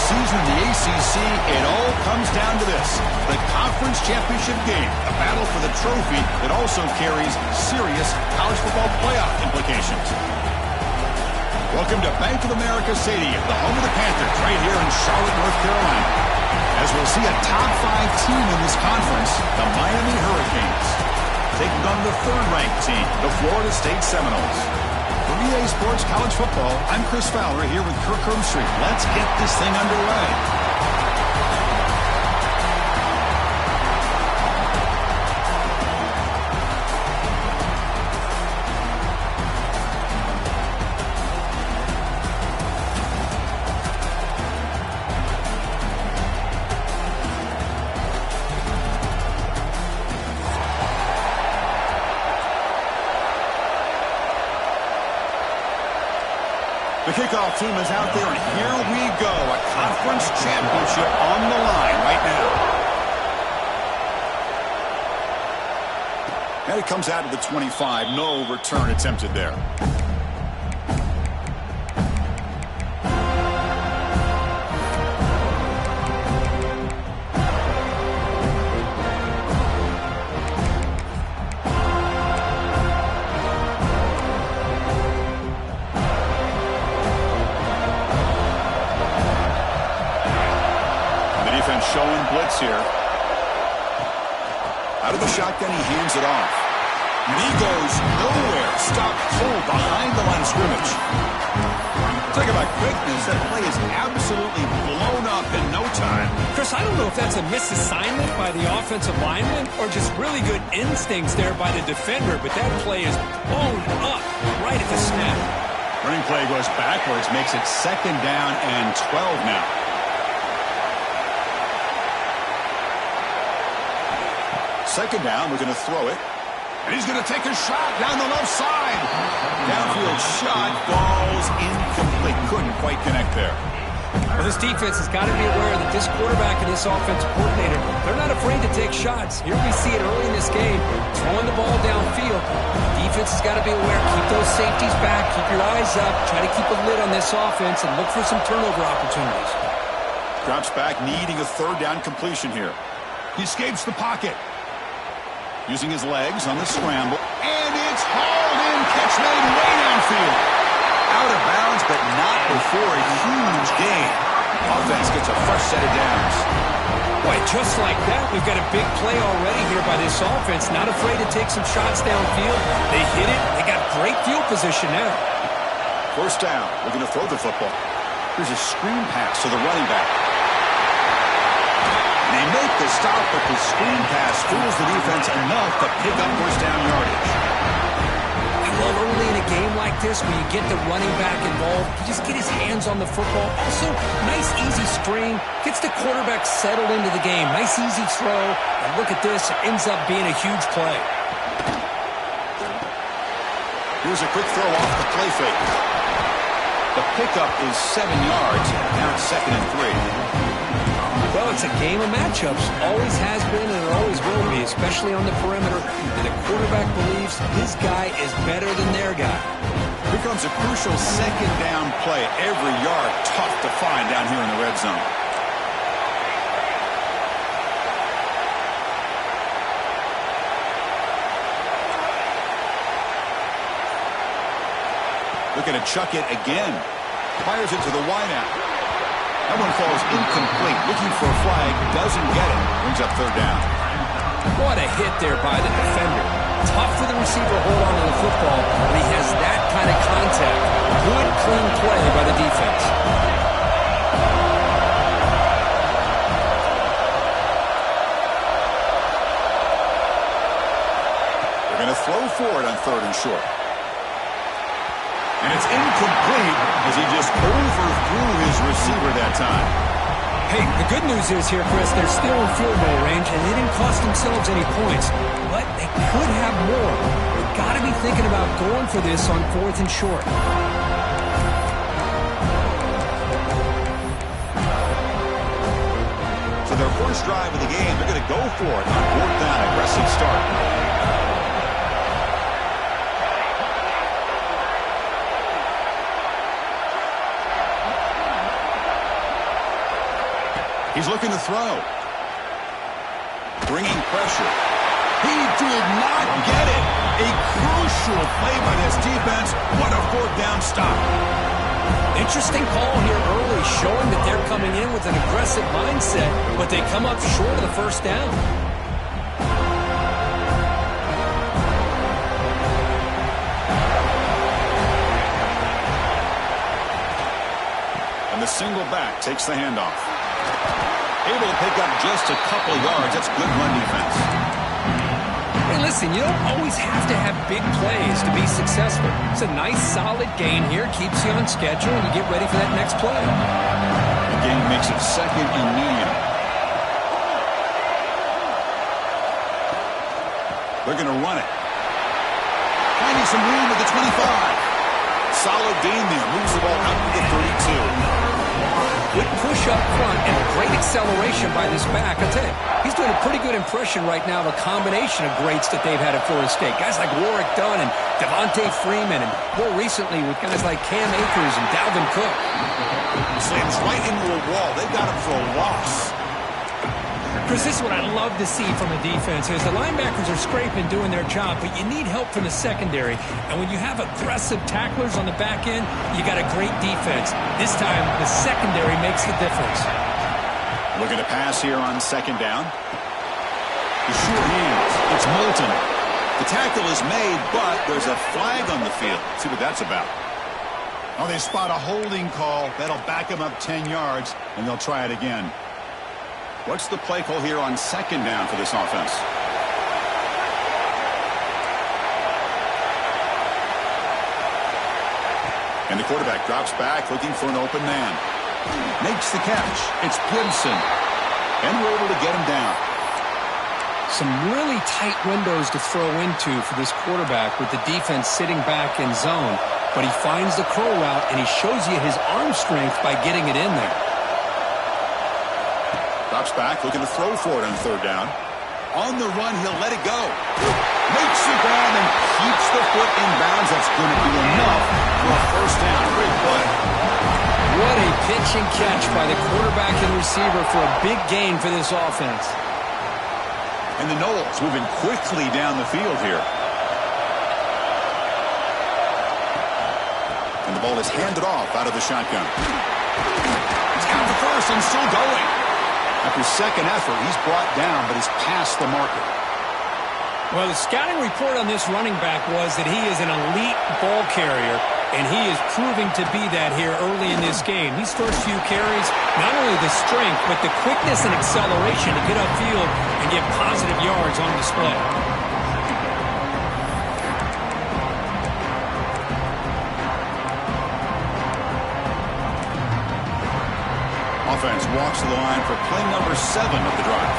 season in the ACC, it all comes down to this: the conference championship game, a battle for the trophy that also carries serious college football playoff implications. Welcome to Bank of America Stadium, the home of the Panthers, right here in Charlotte, North Carolina. As we'll see a top 5 team in this conference, the Miami Hurricanes, taking on the third-ranked team, the Florida State Seminoles. For EA Sports College Football, I'm Chris Fowler here with Kirk Herbstreit. Let's get this thing underway. The kickoff team is out there, and here we go. A conference championship on the line right now. And it comes out to the 25. No return attempted there. Showing blitz here. Out of the shotgun, he hands it off. And he goes nowhere. Stopped cold behind the line of scrimmage. Talk about quickness. That play is absolutely blown up in no time. Chris, I don't know if that's a misassignment by the offensive lineman or just really good instincts there by the defender, but that play is blown up right at the snap. Running play goes backwards, makes it 2nd down and 12 now. Second down, we're going to throw it. And he's going to take a shot down the left side. Downfield shot, falls incomplete. Couldn't quite connect there. Well, this defense has got to be aware that this quarterback and this offensive coordinator, they're not afraid to take shots. Here we see it early in this game, throwing the ball downfield. Defense has got to be aware. Keep those safeties back. Keep your eyes up. Try to keep a lid on this offense and look for some turnover opportunities. Drops back, needing a 3rd down completion here. He escapes the pocket. Using his legs on the scramble. And it's hauled in. Catch made way downfield. Out of bounds, but not before a huge gain. Offense gets a fresh set of downs. Boy, just like that, we've got a big play already here by this offense. Not afraid to take some shots downfield. They hit it. They got great field position now. 1st down. We're going to throw the football. Here's a screen pass to the running back. They make the stop, but the screen pass fools the defense enough to pick up 1st down yardage. I love early in a game like this when you get the running back involved. You just get his hands on the football. Also, nice easy screen. Gets the quarterback settled into the game. Nice easy throw. And look at this. It ends up being a huge play. Here's a quick throw off the play fake. The pickup is 7 yards. Now it's 2nd and 3. Well, it's a game of matchups. Always has been and it always will be, especially on the perimeter. And the quarterback believes his guy is better than their guy. Here comes a crucial 2nd down play. Every yard tough to find down here in the red zone. Looking to chuck it again. Fires it to the wideout. That one falls incomplete. Looking for a flag. Doesn't get it. Brings up 3rd down. What a hit there by the defender. Tough for the receiver to hold on to the football, but he has that kind of contact. Good, clean play by the defense. They're going to throw for it on 3rd and short. And it's incomplete as he just overthrew his receiver that time. Hey, the good news is here, Chris, they're still in field goal range, and they didn't cost themselves any points. But they could have more. They've got to be thinking about going for this on 4th and short. So their first drive of the game, they're going to go for it on 4th down. Aggressive start. He's looking to throw. Bringing pressure. He did not get it. A crucial play by this defense. What a fourth down stop. Interesting call here early, showing that they're coming in with an aggressive mindset, but they come up short of the first down. And the single back takes the handoff. Able to pick up just a couple of yards. That's good run defense. Hey, listen, you don't always have to have big plays to be successful. It's a nice, solid gain here. Keeps you on schedule, and you get ready for that next play. The gain makes it second and medium. They're going to run it. Finding some room at the 25. Solid gain there. Moves the ball out to the 32. Good push up front and a great acceleration by this back. I'll tell you, he's doing a pretty good impression right now of a combination of greats that they've had at Florida State. Guys like Warwick Dunn and Devontae Freeman, and more recently with guys like Cam Akers and Dalvin Cook. Slams right into a wall. They got him for a loss. Chris, this is what I love to see from a defense is the linebackers are scraping, doing their job, but you need help from the secondary. And when you have aggressive tacklers on the back end, you got a great defense. This time, the secondary makes the difference. Looking to pass here on second down. The short hands. It's Moulton. The tackle is made, but there's a flag on the field. Let's see what that's about. Oh, they spot a holding call. That'll back them up 10 yards, and they'll try it again. What's the play call here on second down for this offense? And the quarterback drops back looking for an open man. Makes the catch. It's Gibson. And we're able to get him down. Some really tight windows to throw into for this quarterback with the defense sitting back in zone. But he finds the curl route, and he shows you his arm strength by getting it in there. Drops back, looking to throw for it on third down. On the run, he'll let it go. Makes the ground and keeps the foot in bounds. That's going to be enough for a first down. Great play. What a pitch and catch by the quarterback and receiver for a big gain for this offense. And the Noles moving quickly down the field here. And the ball is handed off out of the shotgun. It's count the first and still going. After second effort, he's brought down, but he's past the marker. Well, the scouting report on this running back was that he is an elite ball carrier, and he is proving to be that here early in this game. These first few carries, not only the strength, but the quickness and acceleration to get upfield and get positive yards on display. Offense walks to the line for play number 7 of the drive.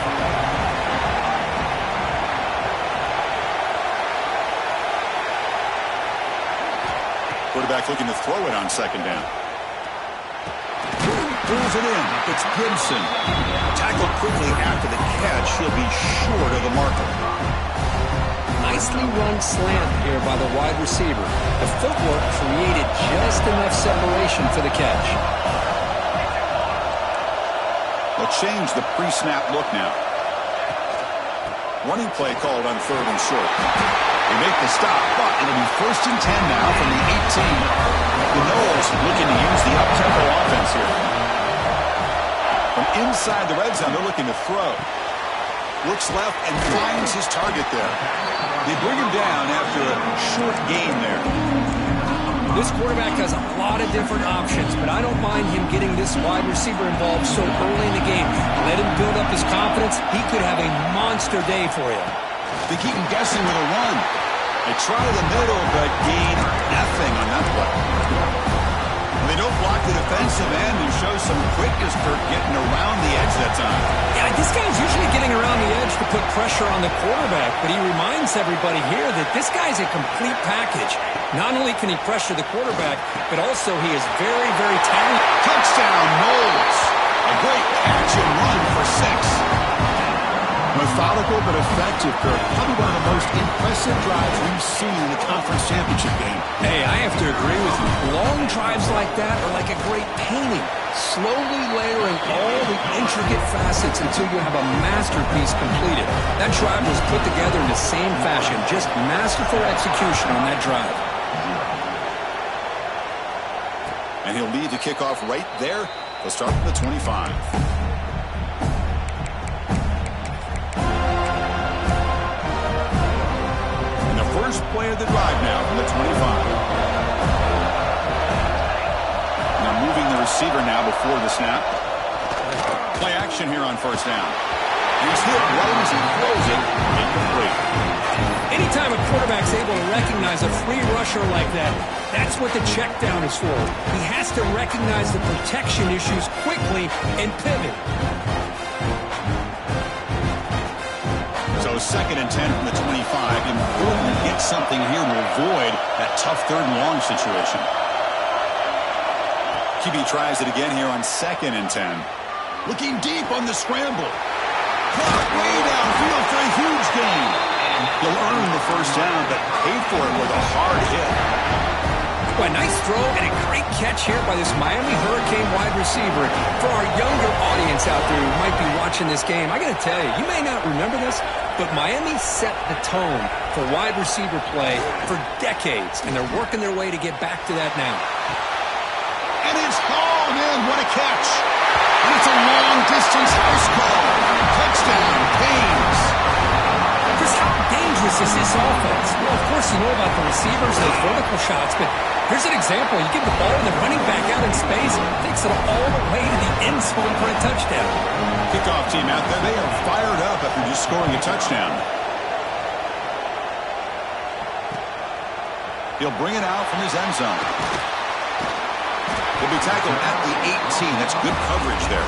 Quarterback looking to throw it on second down. Pulls it in. It's Gibson. Tackled quickly after the catch. He'll be short of the marker. Nicely run slant here by the wide receiver. The footwork created just enough separation for the catch. They'll change the pre-snap look now. Running play called on third and short. They make the stop, but it'll be first and 10 now from the 18. The Noles looking to use the up-tempo offense here. From inside the red zone, they're looking to throw. Looks left and finds his target there. They bring him down after a short gain there. This quarterback has a lot of different options, but I don't mind him getting this wide receiver involved so early in the game. Let him build up his confidence. He could have a monster day for you. They keep him guessing with a run. They try the middle, but gain nothing on that play. They don't block the defensive end and show some quickness for getting around the edge that time. Yeah, this guy's usually getting around the edge to put pressure on the quarterback, but he reminds everybody here that this guy's a complete package. Not only can he pressure the quarterback, but also he is very, very talented. Touchdown, Noles. A great catch and run for 6. Methodical but effective, Kirk. Probably one of the most impressive drives we've seen in the conference championship game. Hey, I have to agree with you. Long drives like that are like a great painting. Slowly layering all the intricate facets until you have a masterpiece completed. That drive was put together in the same fashion. Just masterful execution on that drive. And he'll lead the kickoff right there. They'll start from the 25. And the first play of the drive now from the 25. Now moving the receiver now before the snap. Play action here on first down. He's hit right as he throws it. Incomplete. Anytime a quarterback's able to recognize a free rusher like that, that's what the check down is for. He has to recognize the protection issues quickly and pivot. So 2nd and 10 from the 25. Important to get something here to avoid that tough 3rd and long situation. QB tries it again here on 2nd and 10. Looking deep on the scramble. Caught way downfield for a huge gain. He'll earn the first down, but pay for it with a hard hit. Well, a nice throw and a great catch here by this Miami Hurricane wide receiver. For our younger audience out there who might be watching this game, I got to tell you, you may not remember this, but Miami set the tone for wide receiver play for decades, and they're working their way to get back to that now. And it's hauled in. What a catch. And it's a long-distance house call. Touchdown, Canes. Chris, how dangerous is this offense? Well, of course, you know about the receivers, those vertical shots, but here's an example. You give the ball to the running back out in space, takes it all the way to the end zone for a touchdown. Kickoff team out there, they are fired up after just scoring a touchdown. He'll bring it out from his end zone. He'll be tackled at the 18. That's good coverage there.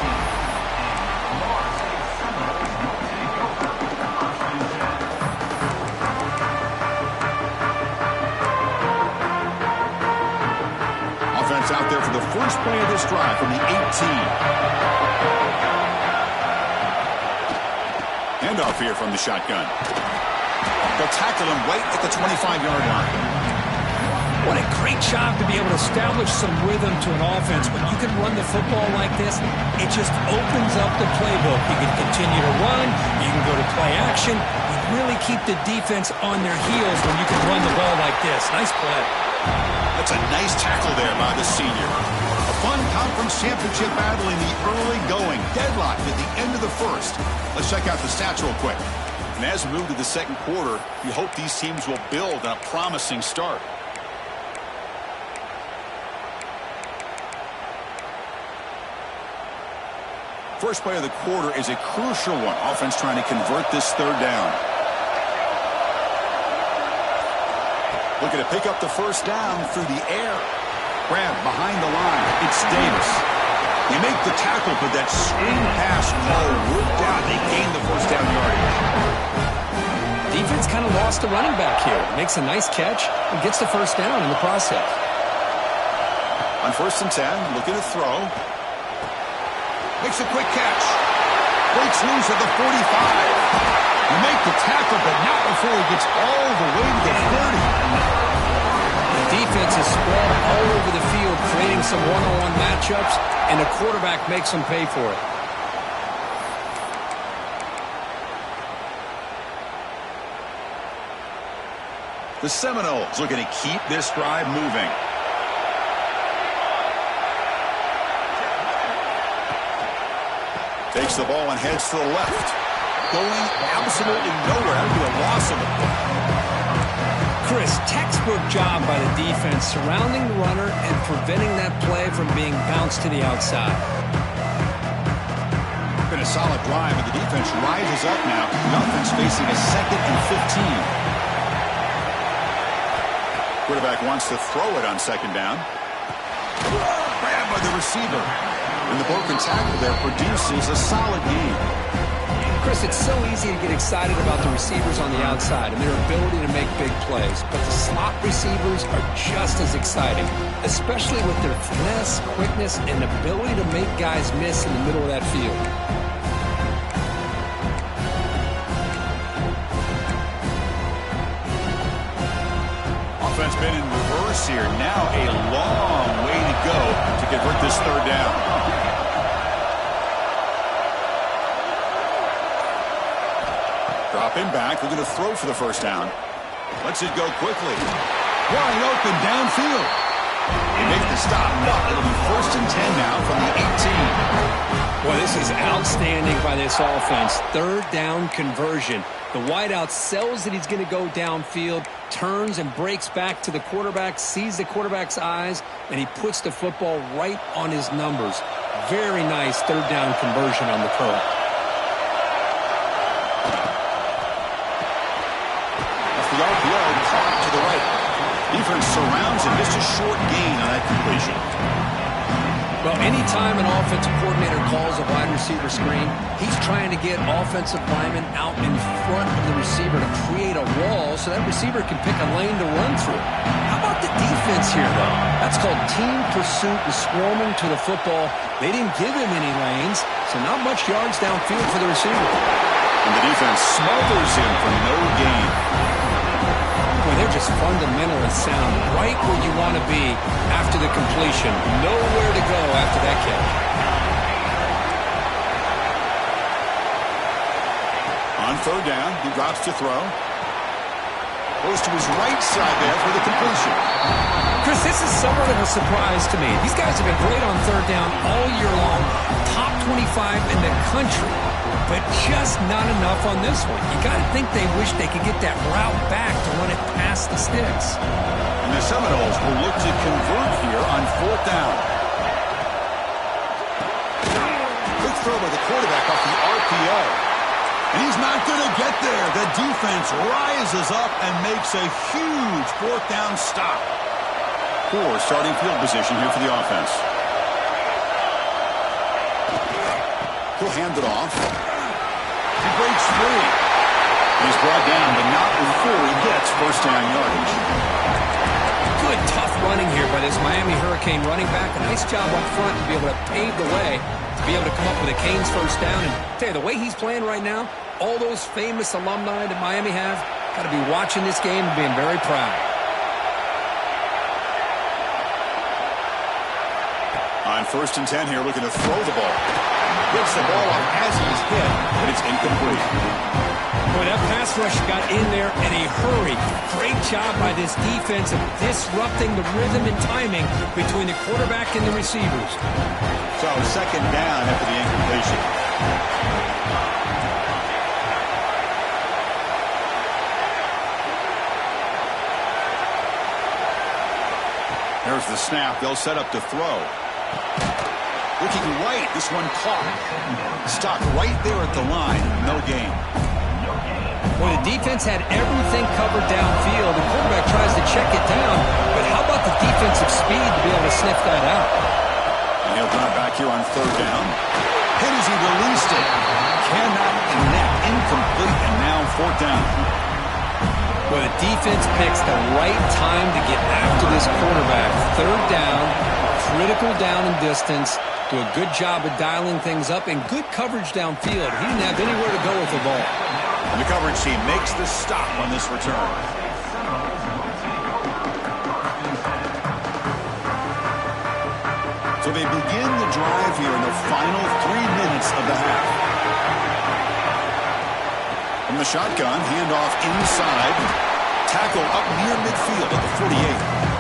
Offense out there for the first play of this drive from the 18. Handoff here from the shotgun. They'll tackle him right at the 25-yard line. What a great job to be able to establish some rhythm to an offense. When you can run the football like this, it just opens up the playbook. You can continue to run. You can go to play action. You really keep the defense on their heels when you can run the ball like this. Nice play. That's a nice tackle there by the senior. A fun conference championship battle in the early going. Deadlocked at the end of the first. Let's check out the stats real quick. And as we move to the second quarter, you hope these teams will build on a promising start. First play of the quarter is a crucial one. Offense trying to convert this 3rd down. Looking to pick up the first down through the air. Grab behind the line. It's Davis. They make the tackle, but that swing pass call worked out. They gain the first down yardage. Defense kind of lost a running back here. Makes a nice catch and gets the first down in the process. On 1st and 10, looking to throw. Makes a quick catch. Breaks loose at the 45. You make the tackle, but not before he gets all the way to the 30. The defense is spread all over the field, creating some one-on-one matchups, and the quarterback makes them pay for it. The Seminoles looking to keep this drive moving. Takes the ball and heads to the left. Going absolutely nowhere. That would be a loss of the play. Chris, textbook job by the defense surrounding the runner and preventing that play from being bounced to the outside. Been a solid drive, but the defense rises up now. The offense facing a 2nd and 15. Quarterback wants to throw it on 2nd down. Grabbed by the receiver. And the broken tackle there produces a solid gain. Chris, it's so easy to get excited about the receivers on the outside and their ability to make big plays. But the slot receivers are just as exciting, especially with their finesse, quickness, and ability to make guys miss in the middle of that field. offense been in reverse here. Now a long way to go to convert this third down. Dropping back, looking to throw for the first down. Lets it go quickly. Wide open downfield. They make the stop. No, it'll be 1st and 10 now from the 18. Well, this is outstanding by this offense. Third down conversion. The wideout sells that he's going to go downfield, turns and breaks back to the quarterback, sees the quarterback's eyes, and he puts the football right on his numbers. Very nice third down conversion on the curl. Off the RPO, clock to the right. Defense surrounds him. Just a short gain on that completion. Well, anytime an offensive coordinator calls a wide receiver screen, he's trying to get offensive linemen out in front of the receiver to create a wall so that receiver can pick a lane to run through. How about the defense here, though? That's called team pursuit and swarming to the football. They didn't give him any lanes, so not much yards downfield for the receiver. And the defense smothers him for no gain. Boy, they're just fundamentally sound, right where you want to be after the completion. Nowhere to go after that catch. On third down, he drops to throw. Goes to his right side there for the completion. Chris, this is somewhat of a surprise to me. These guys have been great on third down all year long, top 25 in the country, but just not enough on this one. You got to think they wish they could get that route back to run it past the sticks. And the Seminoles will look to convert here on fourth down. Quick throw by the quarterback off the RPO. And he's not going to get there. The defense rises up and makes a huge fourth down stop. Poor starting field position here for the offense. He'll hand it off. He breaks free. He's brought down, but not before he gets first down yardage. Good, tough running here by this Miami Hurricane running back. A nice job up front to be able to pave the way, to be able to come up with a Canes first down. And tell you, the way he's playing right now, all those famous alumni that Miami have, got to be watching this game and being very proud. On 1st and 10 here, looking to throw the ball. Gets the ball up as he's hit, but it's incomplete. Boy, that pass rush got in there in a hurry. Great job by this defense of disrupting the rhythm and timing between the quarterback and the receivers. So, second down after the incompletion. There's the snap. They'll set up to throw. Looking right. This one caught. Stopped right there at the line. No gain. Well, the defense had everything covered downfield. The quarterback tries to check it down. But how about the defensive speed to be able to sniff that out? And he'll bring it back here on third down. Hit as he released it. Cannot connect. Incomplete. And now fourth down. Well, the defense picks the right time to get after this quarterback. Third down, critical down and distance. Do a good job of dialing things up and good coverage downfield. He didn't have anywhere to go with the ball. And the coverage team makes the stop on this return. So they begin the drive here in the final 3 minutes of the half. From the shotgun, handoff inside. Tackle up near midfield at the 48.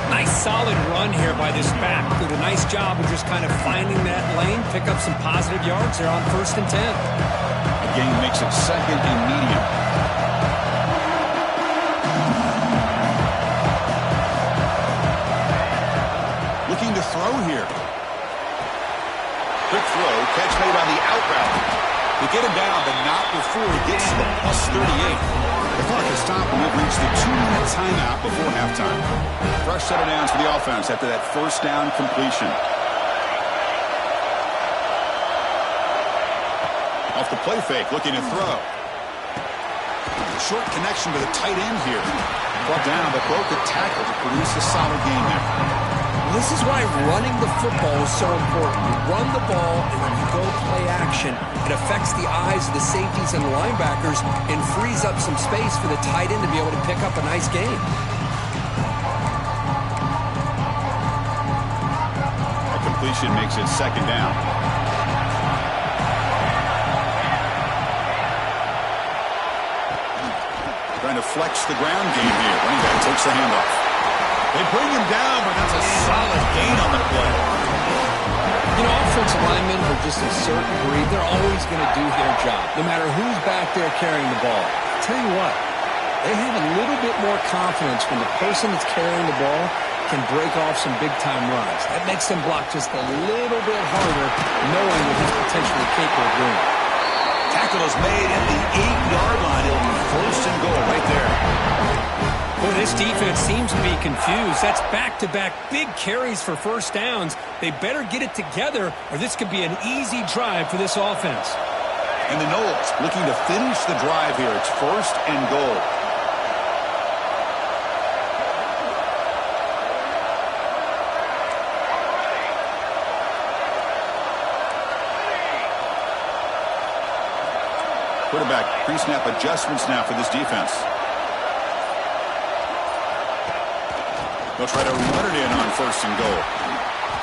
Nice solid run here by this back. Did a nice job of just kind of finding that lane, pick up some positive yards there on 1st and 10. The game makes it second and medium. Looking to throw here. Quick throw, catch made on the out route. They get him down, but not before he gets to the plus 38. The clock has stopped, and we've reached the 2-minute timeout before halftime. Fresh set of downs for the offense after that first down completion. Off the play fake, looking to throw. Short connection to the tight end here. Brought down, but broke the tackle to produce a solid game there. This is why running the football is so important. You run the ball, and when you go play action, it affects the eyes of the safeties and the linebackers and frees up some space for the tight end to be able to pick up a nice game. completion makes it second down. Trying to flex the ground game here. Running back takes the handoff. They bring him down, but that's a solid gain on the play. You know, offensive linemen are just a certain breed. They're always going to do their job, no matter who's back there carrying the ball. I'll tell you what, they have a little bit more confidence when the person that's carrying the ball can break off some big-time runs. That makes them block just a little bit harder, knowing that he's potentially capable of doing it. Tackle is made at the 8-yard line. It'll be first and goal right there. Boy, this defense seems to be confused. That's back-to-back big carries for first downs. They better get it together, or this could be an easy drive for this offense. And the Knowles looking to finish the drive here. It's first and goal. Quarterback pre-snap adjustments now for this defense. They'll try to run it in on first and goal.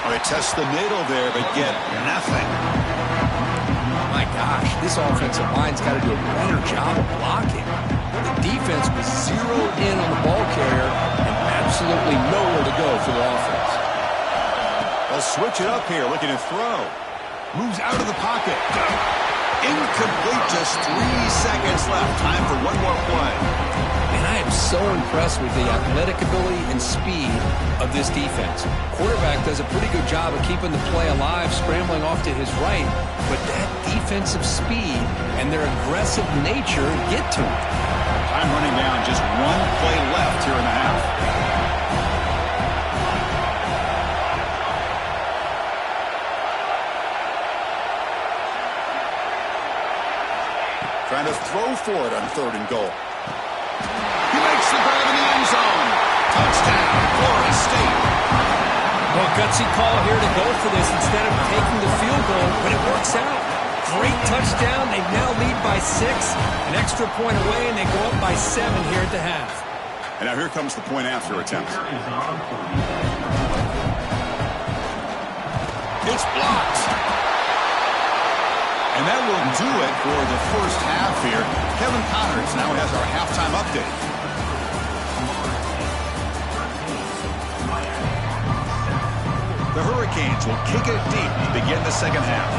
They test the middle there, but get nothing. My gosh, this offensive line's got to do a better job of blocking. The defense was zeroed in on the ball carrier and absolutely nowhere to go for the offense. They'll switch it up here, looking to throw. Moves out of the pocket. Incomplete, just 3 seconds left. Time for one more play. And I am so impressed with the athletic ability and speed of this defense. Quarterback does a pretty good job of keeping the play alive, scrambling off to his right, but that defensive speed and their aggressive nature get to him. Time running down, just one play left here in the half. Trying to throw for it on third and goal. He makes the grab in the end zone. Touchdown, Florida State. Well, gutsy call here to go for this instead of taking the field goal, but it works out. Great touchdown. They now lead by 6. An extra point away, and they go up by 7 here at the half. And now here comes the point after attempt. It's blocked. And that will do it for the first half here. Kevin Connors now has our halftime update. The Hurricanes will kick it deep to begin the second half.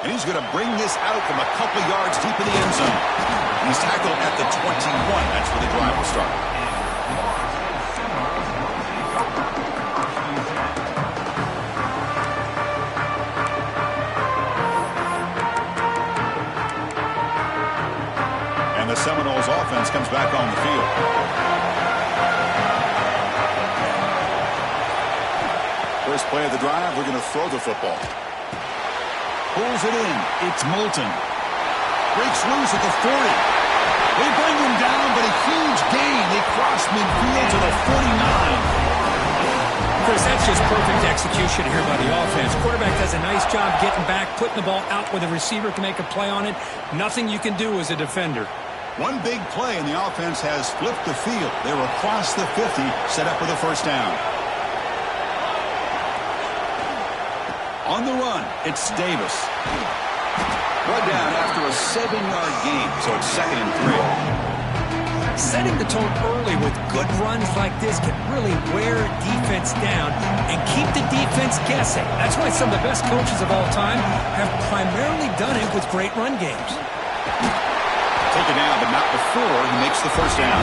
And he's going to bring this out from a couple yards deep in the end zone. And he's tackled at the 21. That's where the drive will start. And the Seminoles offense comes back on the field. First play of the drive, we're going to throw the football. Pulls it in. It's Moulton. Breaks loose at the 40. They bring him down, but a huge gain. They cross midfield to the 49. Chris, that's just perfect execution here by the offense. Quarterback does a nice job getting back, putting the ball out where the receiver can make a play on it. Nothing you can do as a defender. One big play, and the offense has flipped the field. They were across the 50, set up with a first down. On the run, it's Davis. Brought down after a 7-yard gain, so it's 2nd and 3. Setting the tone early with good runs like this can really wear defense down and keep the defense guessing. That's why some of the best coaches of all time have primarily done it with great run games. Taken down, but not before he makes the first down.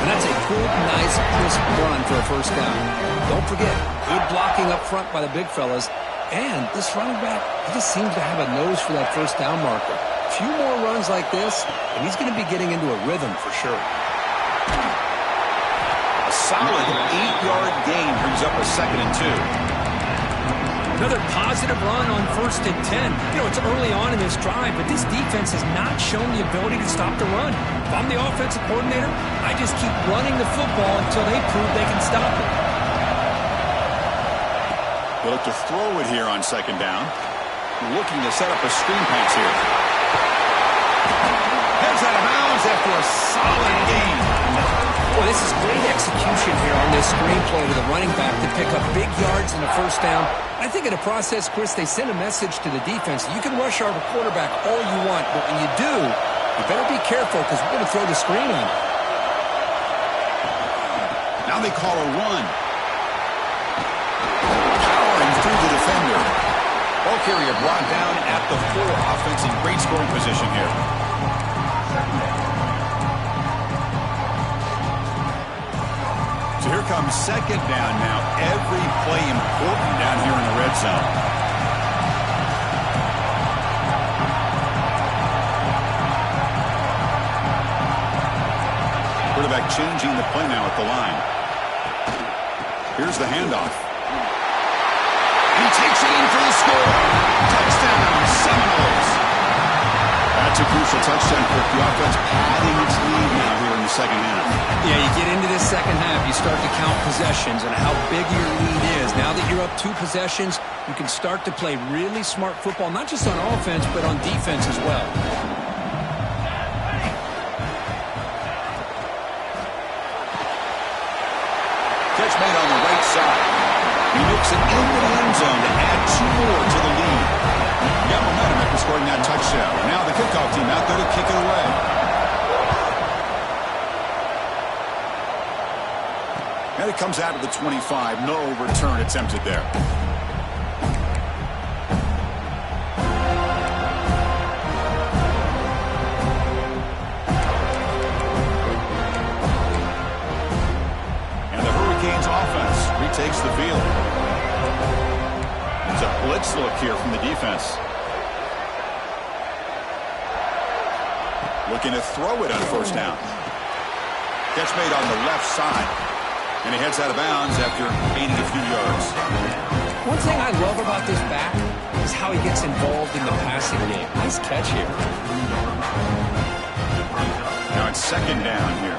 And that's a good, nice, crisp run for a first down. Don't forget, good blocking up front by the big fellas. And this running back, he just seems to have a nose for that first down marker. A few more runs like this, and he's going to be getting into a rhythm for sure. A solid 8-yard gain brings up a 2nd and 2. Another positive run on 1st and 10. You know, it's early on in this drive, but this defense has not shown the ability to stop the run. If I'm the offensive coordinator, I just keep running the football until they prove they can stop it. They look to throw it here on 2nd down. Looking to set up a screen pass here. Heads out of bounds after a a solid gain. Boy, this is great execution here on this screenplay to the running back to pick up big yards in the first down. I think in the process, Chris, they send a message to the defense. You can rush our quarterback all you want, but when you do, you better be careful because we're going to throw the screen on you. Now they call a run. Powering through the defender. Ball carrier brought down at the 4. Offense in great scoring position here. So here comes second down now. Every play important down here in the red zone. Quarterback changing the play now at the line. Here's the handoff. He takes it in for the score. Touchdown, Seminoles. That's a crucial touchdown for the offense, padding its lead now here in the second half. Yeah, you get into this second half, you start to count possessions and how big your lead is. Now that you're up 2 possessions, you can start to play really smart football, not just on offense, but on defense as well. Catch made on the right side. He makes it into the end zone to add 2 more to the lead. He got momentum after scoring that touchdown. Now the kickoff team out there to kick it away. And it comes out of the 25. No return attempted there. Takes the field. It's a blitz look here from the defense. Looking to throw it on first down. Catch made on the left side. And he heads out of bounds after gaining a few yards. One thing I love about this back is how he gets involved in the passing game. Nice catch here. Now it's second down here.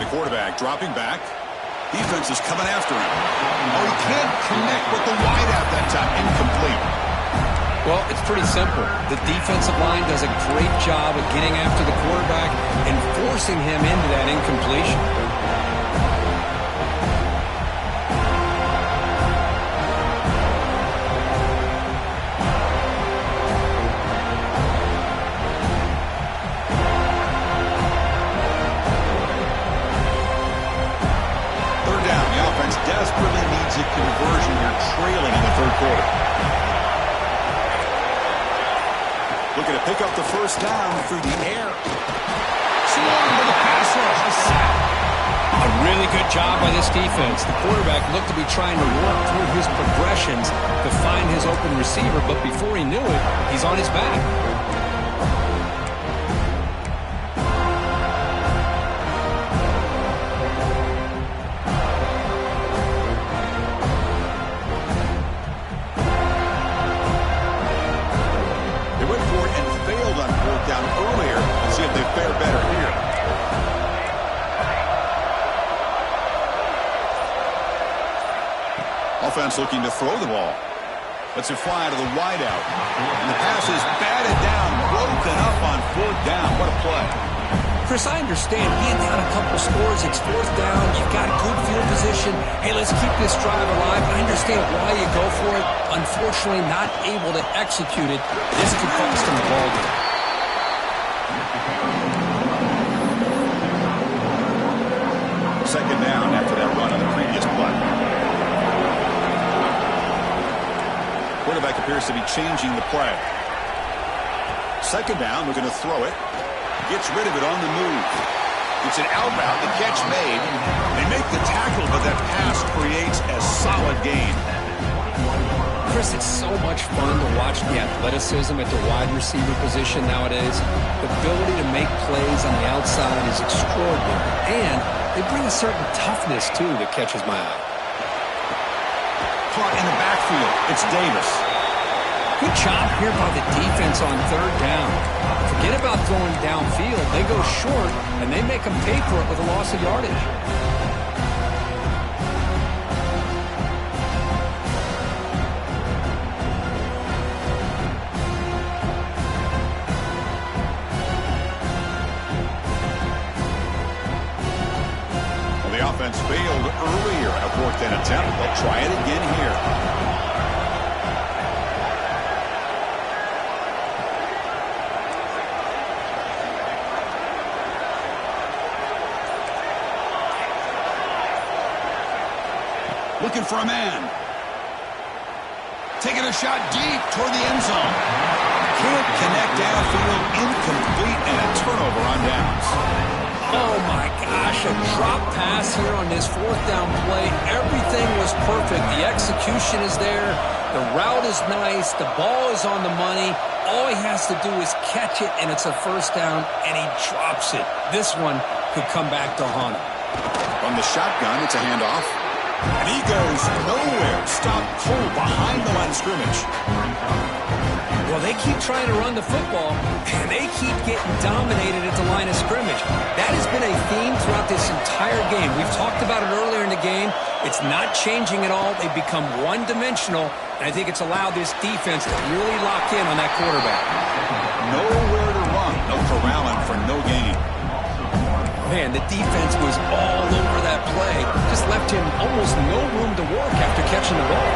Quarterback dropping back. Defense is coming after him. Oh, he can't connect with the wideout that time. Incomplete. Well, it's pretty simple. The defensive line does a great job of getting after the quarterback and forcing him into that incompletion. Desperately needs a conversion here, trailing in the third quarter. Looking to pick up the first down through the air. Swung with the pass rush, a sack. A really good job by this defense. The quarterback looked to be trying to work through his progressions to find his open receiver, but before he knew it, he's on his back. Offense looking to throw the ball. Lets it fly to the wideout. And the pass is batted down, broken up on 4th down. What a play. Chris, I understand being down a couple scores, it's 4th down, you've got a good field position. Hey, let's keep this drive alive. I understand why you go for it. Unfortunately, not able to execute it. This could cost him the ball game. Second down after that run on the previous play. Quarterback appears to be changing the play. Second down, we're going to throw it. Gets rid of it on the move. It's an outbound, the catch made. They make the tackle, but that pass creates a solid gain. Chris, it's so much fun to watch the athleticism at the wide receiver position nowadays. The ability to make plays on the outside is extraordinary. And they bring a certain toughness, too, that catches my eye. Caught in the backfield. It's Davis. Good job here by the defense on 3rd down. Forget about throwing downfield. They go short, and they make them pay for it with a loss of yardage. Try it again here. Looking for a man. Taking a shot deep toward the end zone. Can't connect downfield. Incomplete, and a turnover on downs. Oh, my gosh. A drop pass here on this fourth down play. Everything was perfect. The execution is there. The route is nice. The ball is on the money. All he has to do is catch it, and it's a first down, and he drops it. This one could come back to haunt him. From the shotgun, it's a handoff. And he goes nowhere. Stop cold behind the line of scrimmage. Well, they keep trying to run the football, and they keep getting dominated at the line of scrimmage. That has been a theme throughout this entire game. We've talked about it earlier in the game. It's not changing at all. They've become one-dimensional, and I think it's allowed this defense to really lock in on that quarterback. Nowhere to run. No corralling for no gain. Man, the defense was all over that play. Just left him almost no room to work after catching the ball.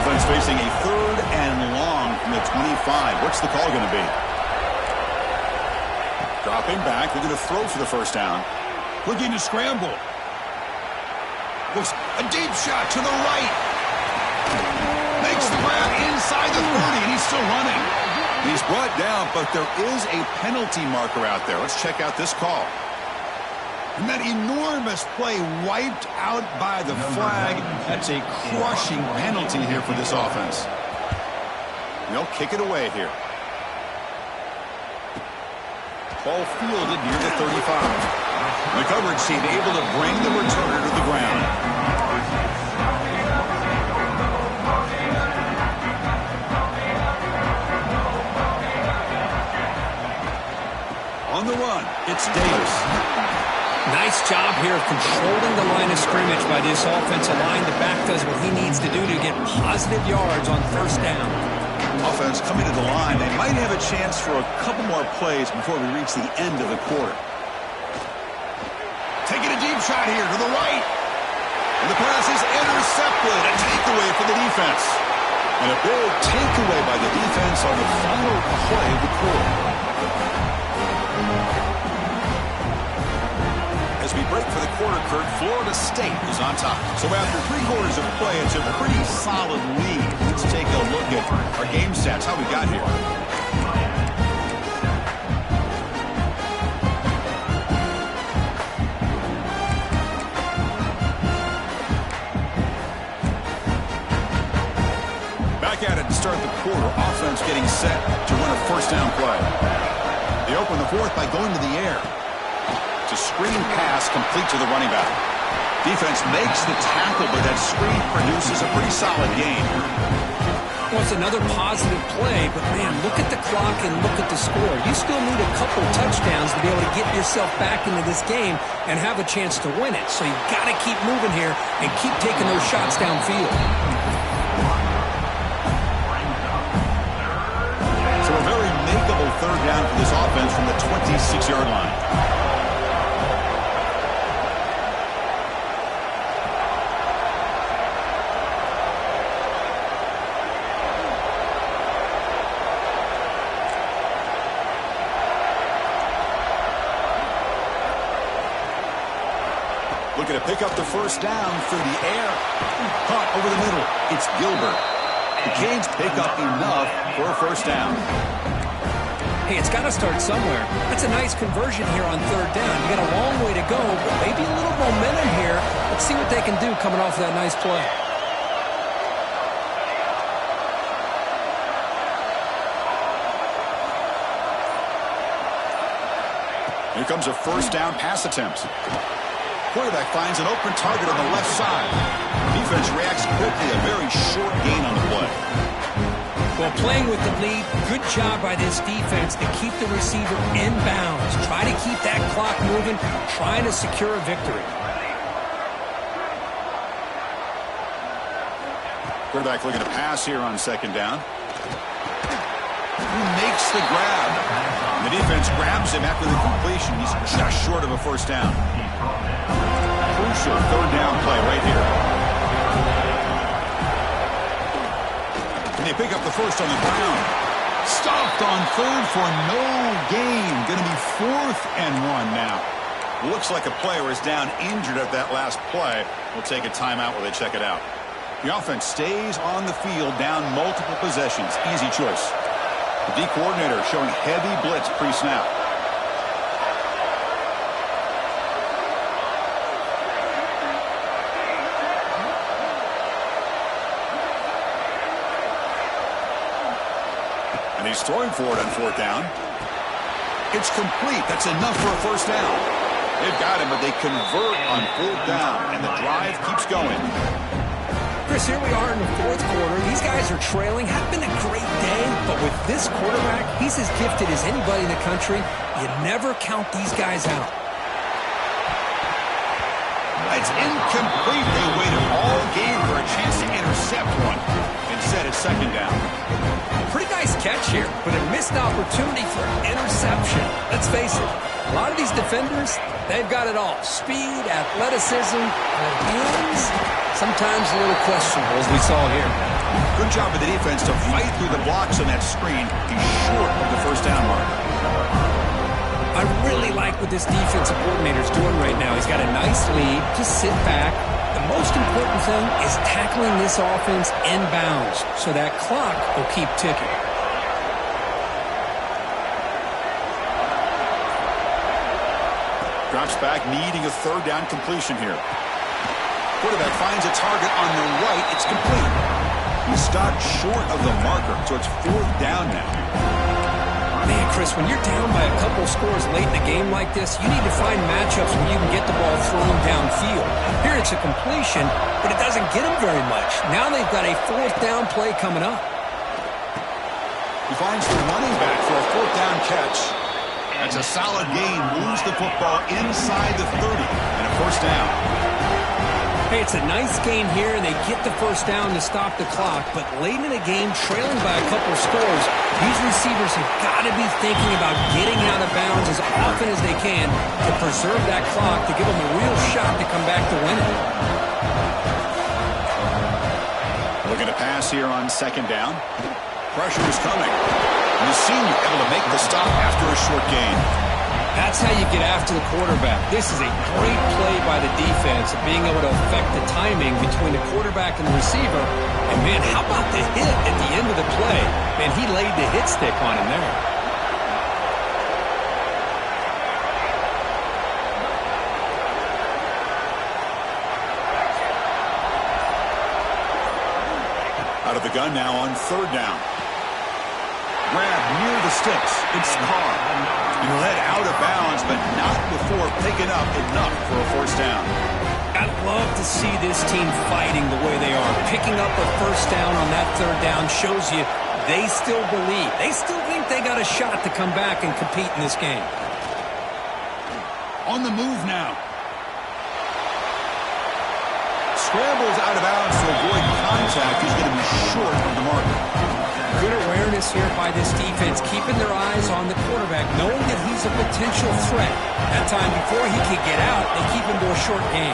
Offense facing a 3rd and long from the 25. What's the call going to be? Dropping back. They're going to throw for the first down. Looking to scramble. Looks a deep shot to the right. Makes the grab inside the 30, and he's still running. He's brought down, but there is a penalty marker out there. Let's check out this call. And that enormous play wiped out by the flag. That's a crushing penalty here for this offense. They'll kick it away here. Ball fielded near the 35. The coverage team able to bring the returner to the ground. On the run, it's Davis. Nice job here of controlling the line of scrimmage by this offensive line. The back does what he needs to do to get positive yards on first down. Offense coming to the line. They might have a chance for a couple more plays before we reach the end of the quarter. Taking a deep shot here to the right. And the pass is intercepted. A takeaway for the defense. And a big takeaway by the defense on the final play of the quarter. As we break for the quarter, Kurt, Florida State is on top. So after 3 quarters of play, it's a pretty solid lead. Let's take a look at our game stats, how we got here. Back at it to start the quarter. Offense getting set to run a first down play. They open the 4th by going to the air. It's a screen pass complete to the running back. Defense makes the tackle, but that screen produces a pretty solid gain. Well, it's another positive play, but man, look at the clock and look at the score. You still need a couple touchdowns to be able to get yourself back into this game and have a chance to win it. So you've got to keep moving here and keep taking those shots downfield. So a very makeable 3rd down for this offense from the 26-yard line. Looking to pick up the first down through the air. Caught over the middle. It's Gilbert. The Canes pick up enough for a first down. Hey, it's got to start somewhere. That's a nice conversion here on 3rd down. You got a long way to go, but maybe a little momentum here. Let's see what they can do coming off of that nice play. Here comes a first down pass attempt. Quarterback finds an open target on the left side. Defense reacts quickly, a very short gain on the play. Well, playing with the lead, good job by this defense to keep the receiver in bounds. Try to keep that clock moving, trying to secure a victory. Quarterback looking to pass here on 2nd down. Who makes the grab? The defense grabs him after the completion. He's just short of a first down. Crucial 3rd down play right here. And they pick up the first on the ground. Stopped on third for no gain. Going to be 4th and 1 now. Looks like a player is down injured at that last play. We'll take a timeout while they check it out. The offense stays on the field down multiple possessions. Easy choice. The D coordinator showing heavy blitz pre-snap. And he's throwing for it on 4th down. It's complete. That's enough for a first down. They've got him, but they convert on 4th down, and the drive keeps going. Chris, here we are in the 4th quarter. These guys are trailing. Had been a great day, but with this quarterback, he's as gifted as anybody in the country. You never count these guys out. It's incomplete. They waited all game for a chance to intercept one. Instead, it's 2nd down. Pretty nice catch here, but a missed opportunity for interception. Let's face it, a lot of these defenders, they've got it all. Speed, athleticism, hands, sometimes a little questionable, as we saw here. Good job of the defense to fight through the blocks on that screen. He's short of the first down mark. I really like what this defensive coordinator is doing right now. He's got a nice lead. Just sit back. The most important thing is tackling this offense inbounds so that clock will keep ticking. Drops back, needing a 3rd down completion here. Quarterback finds a target on the right. It's complete. He stopped short of the marker, so it's 4th down now. Man, Chris, when you're down by a couple scores late in a game like this, you need to find matchups where you can get the ball thrown downfield. Here it's a completion, but it doesn't get them very much. Now they've got a 4th down play coming up. He finds the running back for a 4th down catch. That's a solid gain. Moves the football inside the 30 and a first down. Hey, it's a nice gain here, and they get the first down to stop the clock. But late in the game, trailing by a couple scores, these receivers have got to be thinking about getting out of bounds as often as they can to preserve that clock, to give them a real shot to come back to win it. Looking to pass here on 2nd down. Pressure is coming. And the senior able to make the stop after a short gain. That's how you get after the quarterback. This is a great play by the defense of being able to affect the timing between the quarterback and the receiver. And, man, how about the hit at the end of the play? Man, he laid the hit stick on him there. Out of the gun now on 3rd down. Grab near the sticks. It's Carr. And led out of bounds, but not before picking up enough for a first down. I'd love to see this team fighting the way they are. Picking up a first down on that 3rd down shows you they still believe. They still think they got a shot to come back and compete in this game. On the move now. Scrambles out of bounds to avoid contact. He's going to be short of the marker. Good awareness here by this defense, keeping their eyes on the quarterback, knowing that he's a potential threat. That time before he could get out, they keep him to a short gain.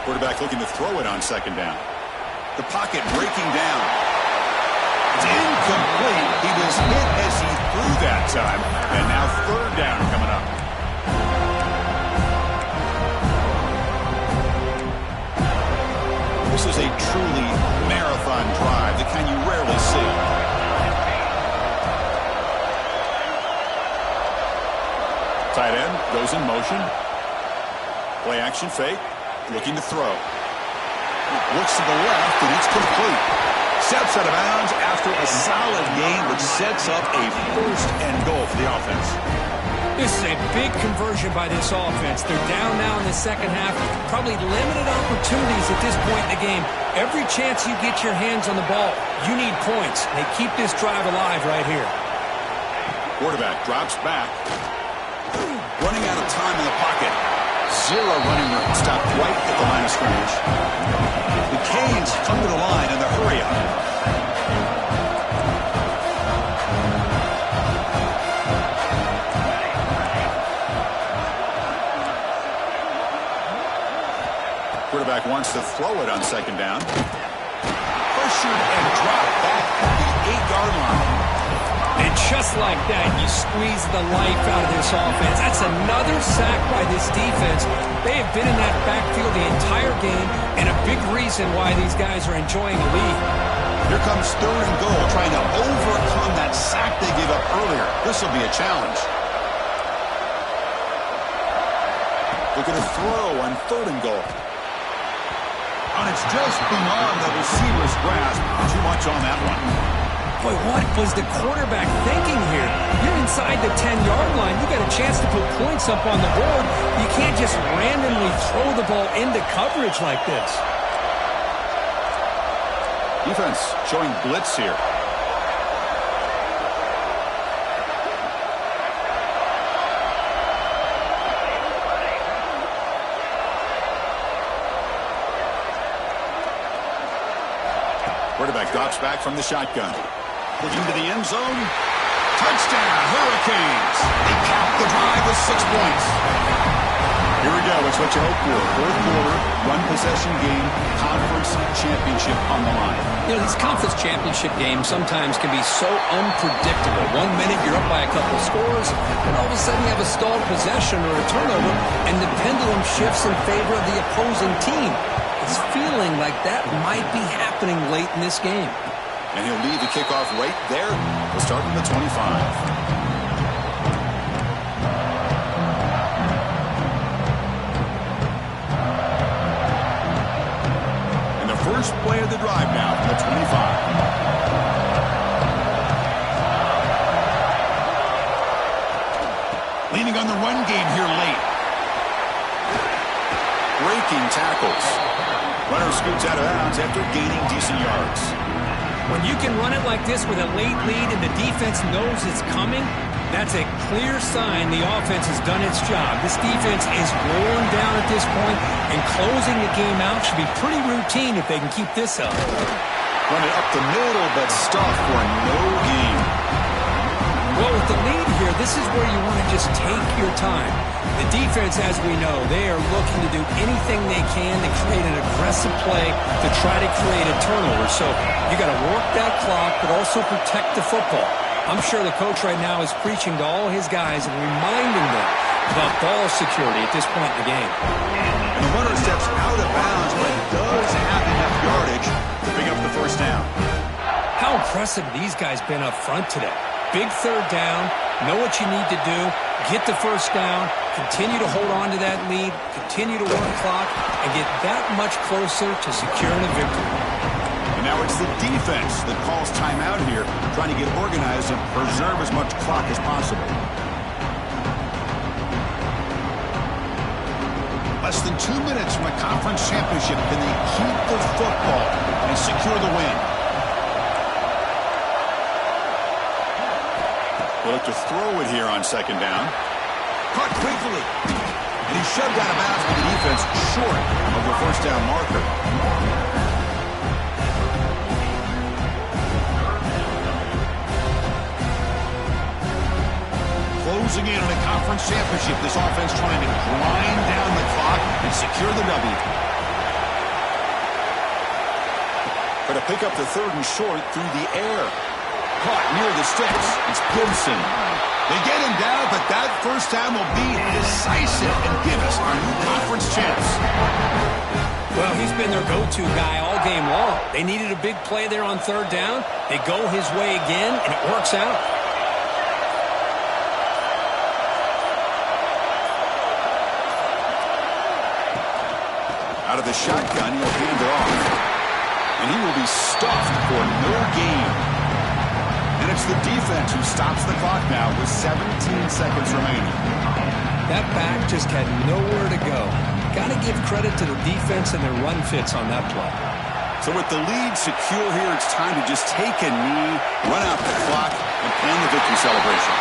Quarterback looking to throw it on 2nd down. The pocket breaking down. It's incomplete. He was hit as he threw that time. And now 3rd down coming up. This is a truly marathon drive, the kind you rarely see. Tight end goes in motion. Play action fake. Looking to throw. Looks to the left, and it's complete. Steps out of bounds after a solid gain, which sets up a 1st and goal for the offense. This is a big conversion by this offense. They're down now in the 2nd half. Probably limited opportunities at this point in the game. Every chance you get your hands on the ball, you need points. They keep this drive alive right here. Quarterback drops back. Running out of time in the pocket. Zero running room. Stopped right at the line of scrimmage. The Canes come to the line in the hurry-up. wants to throw it on second down. Pressured and dropped back at the 8-yard line. And just like that, you squeeze the life out of this offense. That's another sack by this defense. They have been in that backfield the entire game, and a big reason why these guys are enjoying a lead. Here comes third and goal, trying to overcome that sack they gave up earlier. This will be a challenge. Look at a throw on third and goal. And it's just beyond the receiver's grasp. Too much on that one. Boy, what was the quarterback thinking here? You're inside the 10-yard line. You got a chance to put points up on the board. You can't just randomly throw the ball into coverage like this. Defense showing blitz here. Quarterback drops back from the shotgun. Into the end zone. Touchdown, Hurricanes. They cap the drive with 6 points. Here we go. It's what you hope for. Fourth quarter, one possession game, conference championship on the line. You know, these conference championship games sometimes can be so unpredictable. 1 minute you're up by a couple of scores, and all of a sudden you have a stalled possession or a turnover, and the pendulum shifts in favor of the opposing team. It's feeling like that might be happening late in this game. And he'll lead the kickoff right there. We'll start from the 25. And the first play of the drive now from the 25. Leaning on the run game here late. Breaking tackles. Runner scoots out of bounds after gaining decent yards. When you can run it like this with a late lead and the defense knows it's coming, that's a clear sign the offense has done its job. This defense is worn down at this point, and closing the game out should be pretty routine if they can keep this up. Run it up the middle, but stop for no gain. Well, with the lead here, this is where you want to just take your time. The defense, as we know, they are looking to do anything they can to create an aggressive play to try to create a turnover. So you got to work that clock, but also protect the football. I'm sure the coach right now is preaching to all his guys and reminding them about ball security at this point in the game. And the runner steps out of bounds, but does have enough yardage to pick up the first down. How impressive these guys been up front today. Big third down, know what you need to do, get the first down, continue to hold on to that lead, continue to work clock, and get that much closer to securing a victory. And now it's the defense that calls timeout here, trying to get organized and preserve as much clock as possible. Less than 2 minutes from a conference championship. Can they keep the football and secure the win? They'll look to throw it here on second down. Caught quickly. And he's shoved out of bounds with the defense short of the first down marker. Closing in on a conference championship. This offense trying to grind down the clock and secure the W. Going to pick up the third and short through the air. Caught near the sticks. It's Gibson. They get him down, but that first down will be decisive and give us our new conference champs. Well, he's been their go-to guy all game long. They needed a big play there on third down. They go his way again, and it works out. Out of the shotgun, he'll hand it off. And he will be stuffed for no gain. And it's the defense who stops the clock now with 17 seconds remaining. That back just had nowhere to go. Got to give credit to the defense and their run fits on that play. So with the lead secure here, it's time to just take a knee, run out the clock, and plan the victory celebration.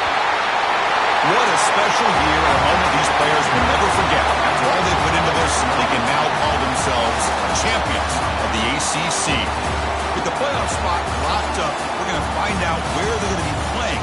What a special year and a moment these players will never forget. After all they put into this, they can now call themselves champions of the ACC. With the playoff spot locked up, we're going to find out where they're going to be playing.